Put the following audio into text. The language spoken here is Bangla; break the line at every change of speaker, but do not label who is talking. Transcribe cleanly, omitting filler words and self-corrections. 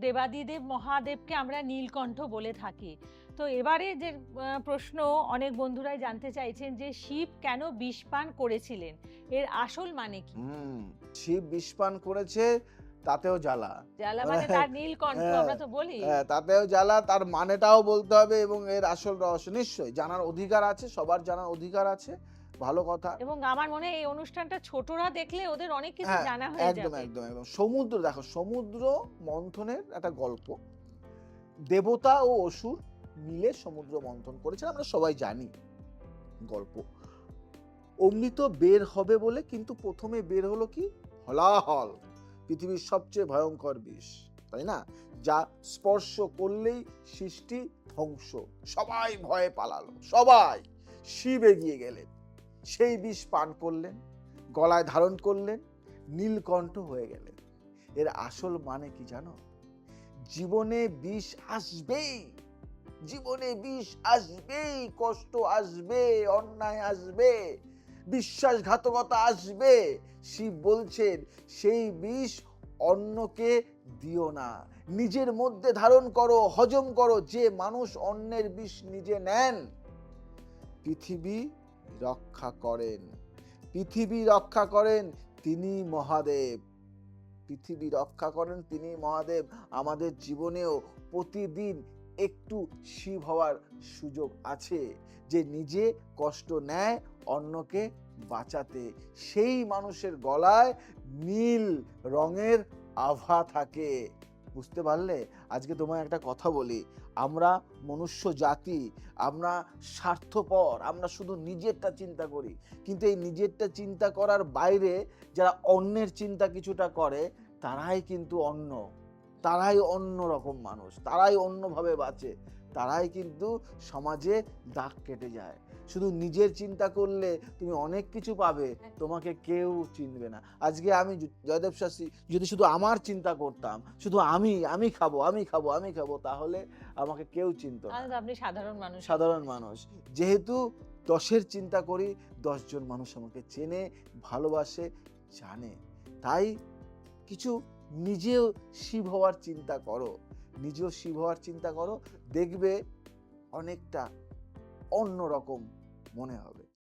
দেবাদিদেব মহাদেবকে আমরা নীলকণ্ঠ বলে থাকি। তো এবারে যে প্রশ্ন অনেক বন্ধুরাই জানতে চাইছেন যে শিব কেন বিষ পান করেছিলেন, এর আসল মানে কি?
শিব বিষ পান করেছে, তাতেও জ্বালা।
জ্বালা
মানে
মানে তার নীলকণ্ঠ
হ্যাঁ,
আমরা তো বলি।
তাতেও জ্বালা, তার মানেটাও বলতে হবে এবং এর আসল রহস্য নিশ্চয়ই জানার অধিকার আছে, সবার জানার অধিকার আছে। ভালো কথা।
এবং আমার মনে হয় এই অনুষ্ঠানটা ছোটরা দেখলে ওদের অনেক কিছু
হ্যাঁ,
জানা হয়ে
একদম,
যাবে।
একদম, একদম। সমুদ্র দেখো, সমুদ্র মন্থনের একটা গল্প। দেবতা ও অসুর মিলে সমুদ্র মন্থন করেছে, আমরা সবাই জানি গল্প। অমৃত বের হবে বলে কিন্তু প্রথমে বের হলো কি? হলাহল, পৃথিবীর সবচেয়ে ভয়ঙ্কর বিষ, তাই না? যা স্পর্শ করলেই সৃষ্টি ধ্বংস। সবাই ভয়ে পালালো, সবাই। শিব এগিয়ে গেলেন, সেই বিষ পান করলেন, গলায় ধারণ করলেন, নীলকণ্ঠ হয়ে গেলেন। এর আসল মানে কি জানো? জীবনে বিষ আসবেই, জীবনে বিষ আসবেই, কষ্ট আসবে, অন্যায় আসবে, বিশ্বাসঘাতকতা আসবে। শিব বলছেন সেই বিষ অন্যকে দিও না, নিজের মধ্যে ধারণ করো, হজম করো। যে মানুষ অন্যের বিষ নিজে নেন, পৃথিবী রক্ষা করেন, পৃথিবী রক্ষা করেন তিনি মহাদেব। পৃথিবী রক্ষা করেন তিনি মহাদেব। আমাদের জীবনেও প্রতিদিন একটু শিব হওয়ার সুযোগ আছে, যে নিজে কষ্ট নেয় অন্যকে বাঁচাতে। সেই মানুষের গলায় নীল রঙের আভা থাকে। বুঝতে পারলে? আজকে তোমায় একটা কথা বলি, আমরা মনুষ্য জাতি, আমরা স্বার্থপর, আমরা শুধু নিজেরটা চিন্তা করি। কিন্তু এই নিজেরটা চিন্তা করার বাইরে যারা অন্যের চিন্তা কিছুটা করে, তারাই কিন্তু অন্য, তারাই অন্য রকম মানুষ, তারাই অন্যভাবে বাঁচে, তারাই কিন্তু সমাজে দাগ কেটে যায়। শুধু নিজের চিন্তা করলে তুমি অনেক কিছু পাবে, তোমাকে কেউ চিনবে না। আজকে আমি জয়দেব শাস্ত্রী যদি শুধু আমার চিন্তা করতাম, শুধু আমি খাবো, আমি খাবো, আমি খাবো, তাহলে আমাকে কেউ চিনতো না।
তাহলে তো আপনি সাধারণ মানুষ।
সাধারণ মানুষ। যেহেতু 10-এর চিন্তা করি, 10 জন মানুষ আমাকে চেনে, ভালোবাসে, জানে। তাই কিছু নিজেও শিব হওয়ার চিন্তা করো, নিজেও শিব হওয়ার চিন্তা করো, দেখবে অনেকটা অন্যরকম মনে হবে।